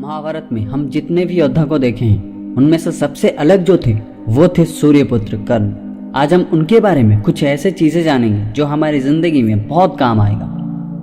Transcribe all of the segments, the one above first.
महाभारत में हम जितने भी योद्धा को देखे हैं उनमें से सबसे अलग जो थे वो थे सूर्यपुत्र कर्ण। आज हम उनके बारे में कुछ ऐसे चीजें जानेंगे जो हमारी जिंदगी में बहुत काम आएगा।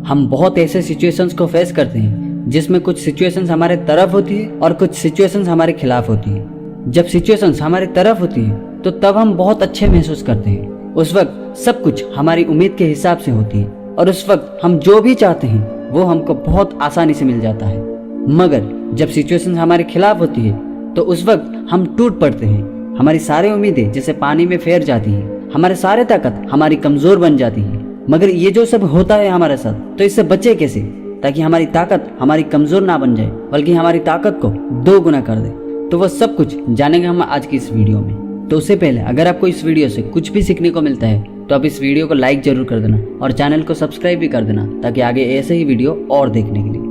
हम बहुत ऐसे सिचुएशंस को फेस करते हैं जिसमें कुछ सिचुएशंस हमारे तरफ होती है और कुछ सिचुएशंस हमारे खिलाफ होती है। जब सिचुएशंस हमारी तरफ होती है तो तब हम बहुत अच्छे महसूस करते हैं। उस वक्त सब कुछ हमारी उम्मीद के हिसाब से होती है और उस वक्त हम जो भी चाहते हैं वो हमको बहुत आसानी से मिल जाता है। मगर जब सिचुएशन हमारे खिलाफ होती है तो उस वक्त हम टूट पड़ते हैं। हमारी सारी उम्मीदें जैसे पानी में फेर जाती हैं, हमारे सारे ताकत हमारी कमजोर बन जाती है। मगर ये जो सब होता है हमारे साथ, तो इससे बचे कैसे ताकि हमारी ताकत हमारी कमजोर ना बन जाए बल्कि हमारी ताकत को 2 गुना कर दे। तो वो सब कुछ जानेंगे हम आज की इस वीडियो में। तो उससे पहले अगर आपको इस वीडियो से कुछ भी सीखने को मिलता है तो आप इस वीडियो को लाइक जरूर कर देना और चैनल को सब्सक्राइब भी कर देना ताकि आगे ऐसे ही वीडियो और देखने के लिए।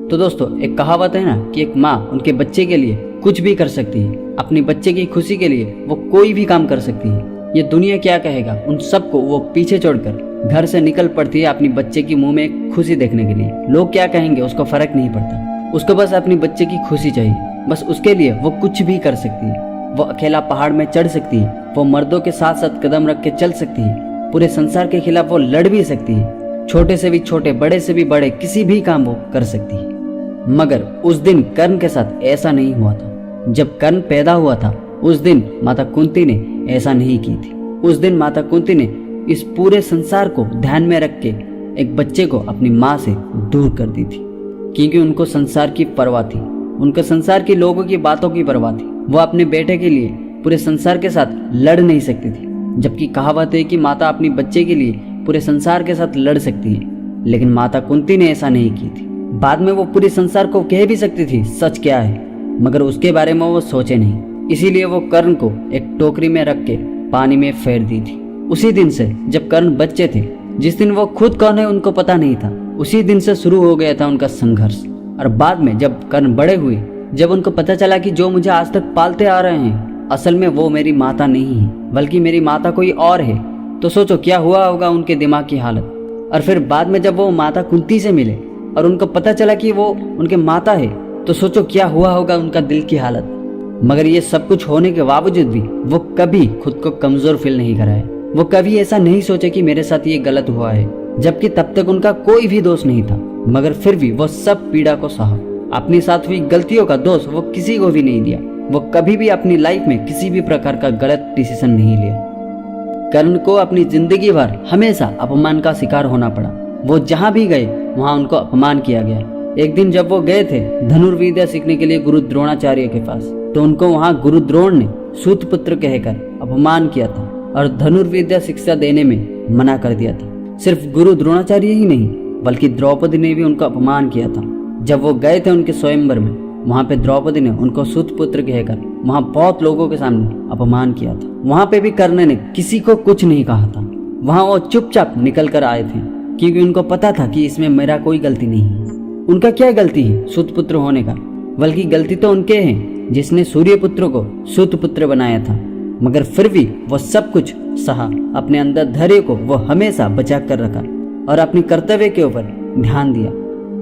तो दोस्तों, एक कहावत है ना कि एक माँ उनके बच्चे के लिए कुछ भी कर सकती है। अपने बच्चे की खुशी के लिए वो कोई भी काम कर सकती है। ये दुनिया क्या कहेगा उन सबको वो पीछे छोड़कर घर से निकल पड़ती है अपनी बच्चे की मुंह में खुशी देखने के लिए। लोग क्या कहेंगे उसको फर्क नहीं पड़ता, उसको बस अपनी बच्चे की खुशी चाहिए। बस उसके लिए वो कुछ भी कर सकती है। वो अकेला पहाड़ में चढ़ सकती है, वो मर्दों के साथ साथ कदम रख के चल सकती है, पूरे संसार के खिलाफ वो लड़ भी सकती है। छोटे से भी छोटे, बड़े से भी बड़े, किसी भी काम वो कर सकती है। मगर उस दिन कर्ण के साथ ऐसा नहीं हुआ था। जब कर्ण पैदा हुआ था उस दिन माता कुंती ने ऐसा नहीं की थी। उस दिन माता कुंती ने इस पूरे संसार को ध्यान में रख के एक बच्चे को अपनी माँ से दूर कर दी थी, क्योंकि उनको संसार की परवाह थी। उनको संसार के लोगों की बातों की परवाह थी। वो अपने बेटे के लिए पूरे संसार के साथ लड़ नहीं सकती थी। जबकि कहावत है कि माता अपनी बच्चे के लिए पूरे संसार के साथ लड़ सकती है, लेकिन माता कुंती ने ऐसा नहीं की थी। बाद में वो पूरे संसार को कह भी सकती थी सच क्या है, मगर उसके बारे में वो सोचे नहीं। इसीलिए वो कर्ण को एक टोकरी में रख के पानी में फेर दी थी। उसी दिन से जब कर्ण बच्चे थे, जिस दिन वो खुद कौन है उनको पता नहीं था, उसी दिन से शुरू हो गया था उनका संघर्ष। और बाद में जब कर्ण बड़े हुए, जब उनको पता चला कि जो मुझे आज तक पालते आ रहे हैं असल में वो मेरी माता नहीं है बल्कि मेरी माता कोई और है, तो सोचो क्या हुआ होगा उनके दिमाग की हालत। और फिर बाद में जब वो माता कुंती से मिले और उनको पता चला कि वो उनके माता है, तो सोचो क्या हुआ होगा उनका दिल की हालत। मगर ये सब कुछ होने के बावजूद भी वो कभी खुद को कमजोर फील नहीं कराए। वो कभी ऐसा नहीं सोचे कि मेरे साथ ये गलत हुआ है, जबकि तब तक उनका कोई भी दोष नहीं था। मगर फिर भी वो सब पीड़ा को सहा। अपने साथ हुई गलतियों का दोष वो किसी को भी नहीं दिया। वो कभी भी अपनी लाइफ में किसी भी प्रकार का गलत डिसीजन नहीं लिया। कर्ण को अपनी जिंदगी भर हमेशा अपमान का शिकार होना पड़ा। वो जहाँ भी गए वहाँ उनको अपमान किया गया। एक दिन जब वो गए थे धनुर्विद्या सीखने के लिए गुरु द्रोणाचार्य के पास, तो उनको वहाँ गुरु द्रोण ने सूत पुत्र कहकर अपमान किया था और धनुर्विद्या शिक्षा देने में मना कर दिया था। सिर्फ गुरु द्रोणाचार्य ही नहीं बल्कि द्रौपदी ने भी उनका अपमान किया था। जब वो गए थे उनके स्वयंवर में, वहाँ पे द्रौपदी ने उनको सूत पुत्र कहकर वहाँ बहुत लोगों के सामने अपमान किया था। वहाँ पे भी कर्ण ने किसी को कुछ नहीं कहा था। वहाँ वो चुपचाप निकल कर आए थे, क्योंकि उनको पता था कि इसमें मेरा कोई गलती नहीं है। उनका क्या गलती है सूत पुत्र होने का, बल्कि गलती तो उनके हैं जिसने सूर्य पुत्र को सूत पुत्र बनाया था। मगर फिर भी वो सब कुछ सहा। अपने अंदर धैर्य को वो हमेशा बचा कर रखा और अपने कर्तव्य के ऊपर ध्यान दिया।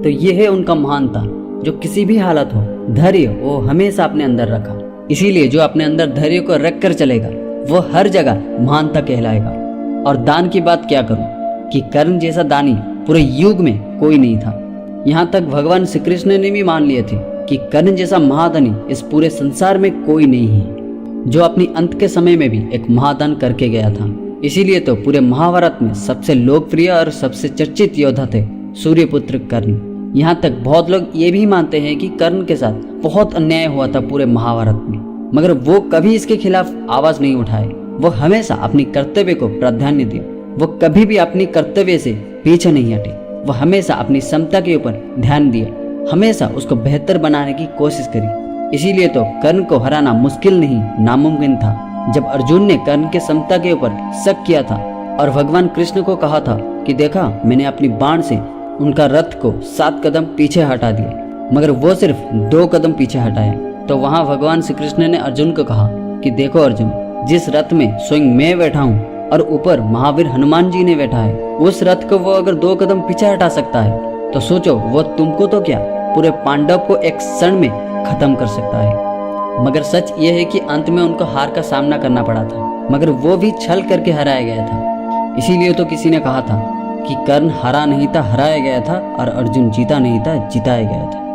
तो ये है उनका महानता, जो किसी भी हालत हो धैर्य वो हमेशा अपने अंदर रखा। इसीलिए जो अपने अंदर धैर्य को रख कर चलेगा वो हर जगह महानता कहलाएगा। और दान की बात क्या करूं कि कर्ण जैसा दानी पूरे युग में कोई नहीं था। यहाँ तक भगवान श्री कृष्ण ने भी मान लिए थे कि कर्ण जैसा महादानी इस पूरे संसार में कोई नहीं है, जो अपनी अंत के समय में भी एक महादान करके गया था। इसीलिए तो पूरे महाभारत में सबसे लोकप्रिय और सबसे चर्चित योद्धा थे सूर्यपुत्र कर्ण। यहाँ तक बहुत लोग ये भी मानते हैं कि कर्ण के साथ बहुत अन्याय हुआ था पूरे महाभारत में, मगर वो कभी इसके खिलाफ आवाज नहीं उठाए। वो हमेशा अपनी कर्तव्य को प्राधान्य दिए। वो कभी भी अपनी कर्तव्य से पीछे नहीं हटे। वो हमेशा अपनी क्षमता के ऊपर ध्यान दिया, हमेशा उसको बेहतर बनाने की कोशिश करी। इसीलिए तो कर्ण को हराना मुश्किल नहीं नामुमकिन था। जब अर्जुन ने कर्ण के क्षमता के ऊपर शक किया था और भगवान कृष्ण को कहा था कि देखा मैंने अपनी बाण से उनका रथ को 7 कदम पीछे हटा दिया, मगर वो सिर्फ 2 कदम पीछे हटाया, तो वहाँ भगवान श्री कृष्ण ने अर्जुन को कहा कि देखो अर्जुन, जिस रथ में स्वयं मैं बैठा हूँ और ऊपर महावीर हनुमान जी ने बैठा है, उस रथ को वो अगर 2 कदम पीछे हटा सकता है तो सोचो वो तुमको तो क्या पूरे पांडव को एक क्षण में खत्म कर सकता है। मगर सच ये है कि अंत में उनको हार का सामना करना पड़ा था, मगर वो भी छल करके हराया गया था। इसीलिए तो किसी ने कहा था कि कर्ण हारा नहीं था, हराया गया था, और अर्जुन जीता नहीं था, जिताया गया था।